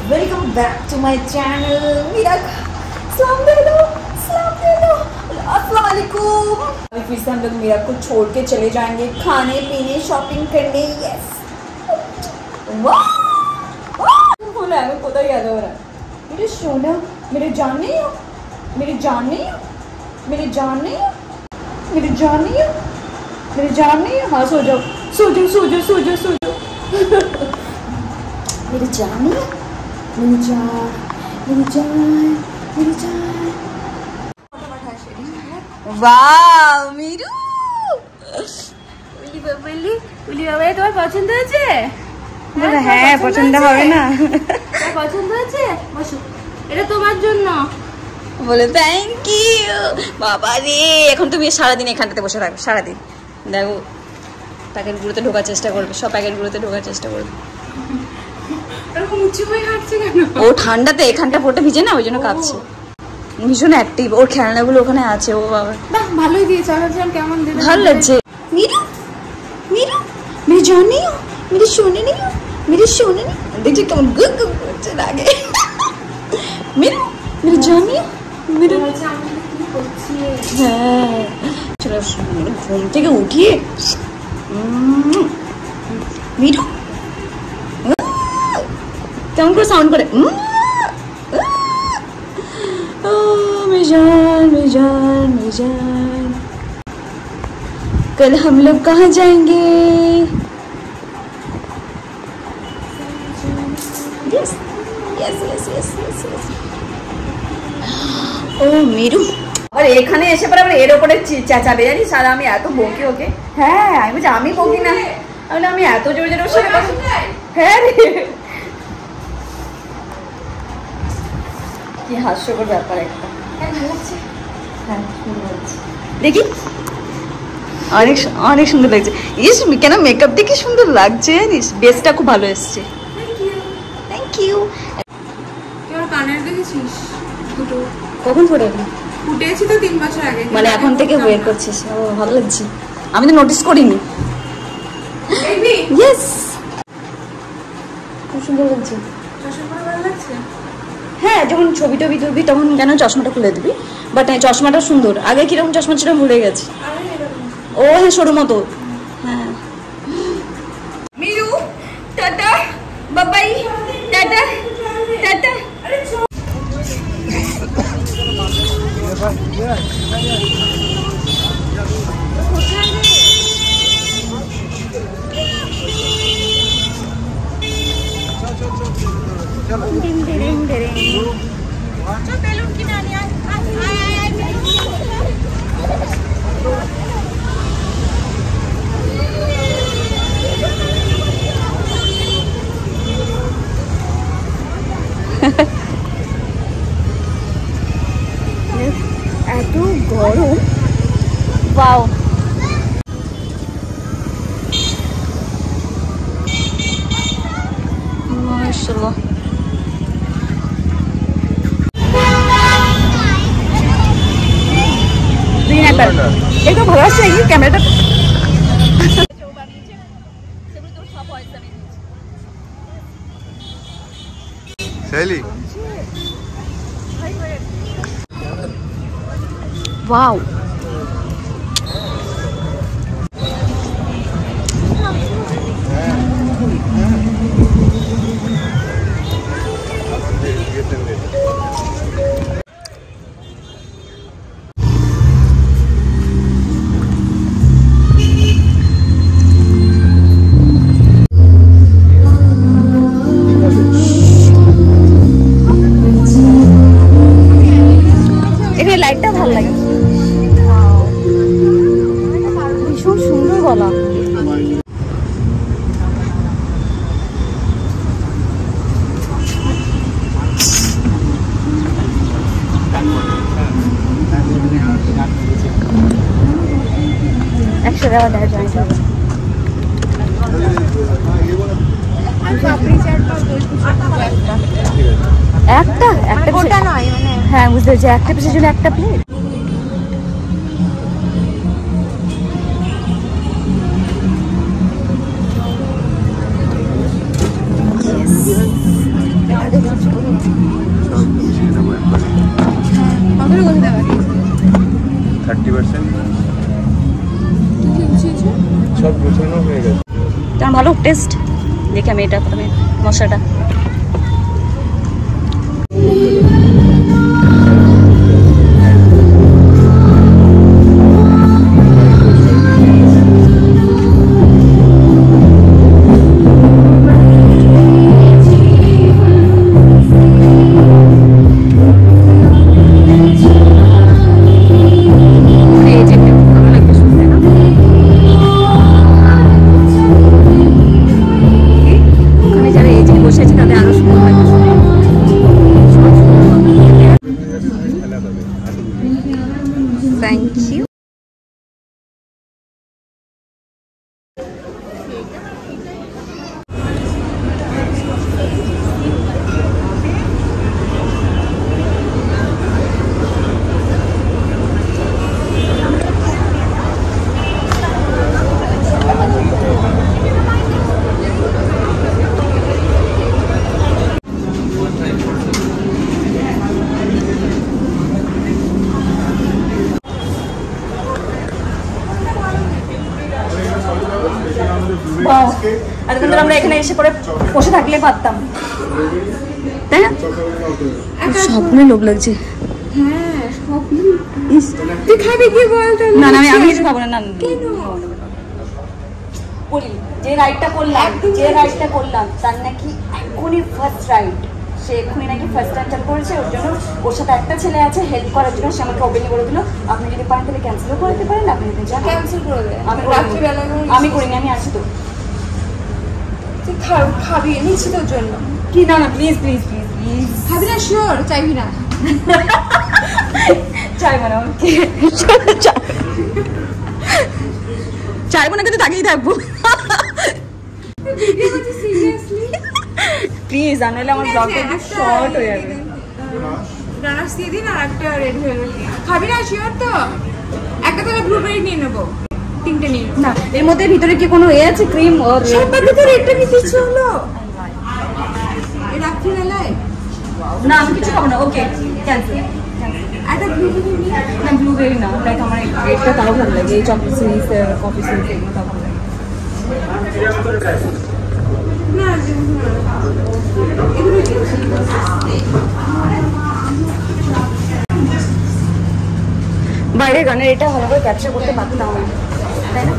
Welcome back to my channel. मेरा सलाम दे दो, सलाम दे दो। अस्सलाम वालेकुम। अभी फिर से हम लोग मीरा को छोड़ के चले जाएंगे खाने पीने शॉपिंग करने। यस वाह बोला है, कोता याद हो रहा है। मेरे सोना, मेरे जान नहीं हो, मेरी जान नहीं हो, मेरी जान नहीं हो, मेरी जान नहीं हो, मेरी जान नहीं हो। हाँ सो जाओ सो जाओ सो जाओ सो जाओ सो जाओ। मेरी जान नहीं है, मेरी जान, मेरी जान, मेरी जान। वाह मीरू, उली बाबा তোমার পছন্দ হয়েছে? হ্যাঁ পছন্দ হবে না, পছন্দ হয়েছে। বসো, এটা তোমার জন্য। বলে থ্যাংক ইউ। বাবা রে, এখন তুমি সারাদিন এখানটাতে বসে থাকো সারাদিন। দেখো প্যাকেটগুলোতে ঢোকার চেষ্টা করবে, সব প্যাকেটগুলোতে ঢোকার চেষ্টা করবে। ও ঠান্ডাতে এখানটা পুরোটা ভিজে না, ওই জন্য কাঁপছে। ভীষণ অ্যাক্টিভ, ওর খেলনাগুলো ওখানে আছে। ও বাবা ভালোই দিয়েছে, কেমন ভালো লাগছে। मीरू मीरू मेरी जान नहीं हो, मेरी सोने नहीं हो, मेरी सोने नहीं। देखिए केमन गुग गुग করছে লাগে। मीरू मेरी जान नहीं हो, मेरी হ্যাঁ চলো ঘুম থেকে উঠিয়ে मीरू কেমন করে সাউন্ড করে। मेरी जान, मेरी जान, मेरी जान। कल हम लोग कहाँ जाएंगे? Yes yes yes yes yes yes. ও মিরু আর এখানে এসে পরে আবার এর উপরে চেঁচাবে জানিস। আর আমি এত বকি ওকে। হ্যাঁ আমি বলছি আমি বকি না, আমি এত জোরে জোরে ওর সাথে কথা। হ্যাঁ রে কি হাস্যকর ব্যাপার একটা। হ্যাঁ দেখি অনেক অনেক সুন্দর লাগছে। ইস কেন মেকআপ দিয়ে কি সুন্দর লাগছে জানিস। বেসটা খুব ভালো এসছে। Thank you. তোর কানের দেখেছিস দুটো? কখন ফোটাবি? ফুটেছি তো 3 বছর আগে। মানে এখন থেকে ওয়েট করছিস? ও ভালো লাগছে, আমি তো নোটিস করিনি। ইয়েস খুব সুন্দর লাগছে। চশমা ভালো লাগছে। হ্যাঁ যখন ছবি টবি তুলবি তখন কেন চশমাটা খুলে দিবি। বাট চশমাটা সুন্দর। আগে কিরকম চশমা ছিল ভুলে গেছি। ও হ্যাঁ সরু মতো। হ্যাঁ মিরু টাটা বাবাই, টাটা টাটা। বেলুন কিনে আনি। এত গরম। ওয়াও মাশাআল্লাহ। একটু ভালো আসছে এই ক্যামেরাটা। Sally. Wow. লাইটটা ভালো লাগে, ভীষণ সুন্দর গলা। একশো টাকা দেয় জয়েন্ট হবে। একটা একটা গোটা নয় মানে। হ্যাঁ বুঝতে পেরেছি, একটা পিসের জন্য একটা প্লেট। সব গুছিয়ে নেবো একবারে। কতটা গোছাতে পারি? 30%। কি কি গুছিয়েছো? সব গোছানো হয়ে গেছে। তোমার ভালো টেস্ট দেখে আমি এটা প্রথমে মশলাটা থ্যাংক ইউ। এতক্ষণ আমরা এখানে এসে পরে বসে থাকলে পারতাম, তাই না? স্বপ্নে লোভ লাগছে। হ্যাঁ স্বপ্ন। তুই খাবি কি বল? না না আমি কিছু খাবো না। না বলি যে রাইডটা করলাম তার নাকি এখনই ফার্স্ট রাইড, সে এখনই নাকি ফার্স্ট টাইম চালু করেছে। ওর জন্য ওর সাথে একটা ছেলে আছে হেল্প করার জন্য, সে আমাকে ওপেনলি বলে দিল আপনি যদি পারেন তাহলে ক্যান্সেলও করতে পারেন, আপনি যদি যান ক্যান্সেল করে দে। আমি করিনি, আমি আছি তো। তুই খাবি নিচ্ছি তোর জন্য। কি না না প্লিজ প্লিজ প্লিজ প্লিজ। খাবি না? শিওর চাইবি না? চাইবো না, চাইবো না কিন্তু তাকেই থাকবো প্লিজ, আর নইলে আমার ব্লগটা একটু শর্ট হয়ে যাবে। রানার্স দিয়ে দিন আর একটা রেড ভেলভেট। খাবি না শিওর তো? একটা তাহলে ব্লুবেরি নিয়ে নেবো, 3টে নিয়ে নেবো। না এর মধ্যে ভিতরে কি কোনো এ আছে ক্রিম? ওর সবার ভিতরে রেডটা নিতে ইচ্ছে হলো। এই রাত্রি বেলায় না আমি কিছু খাবো না। ওকে ক্যান্সেল। একটা ব্লুবেরি নিয়ে না ব্লুবেরি না, লাইক আমার এটা তাও ভালো লাগে, এই চকলেট সিরিজ কফি সিরিজ এগুলো তাও ভালো লাগে। না এগুলো বাইরে গানের এটা ভালো করে ক্যাপচার করতে পারতাম, তাই না?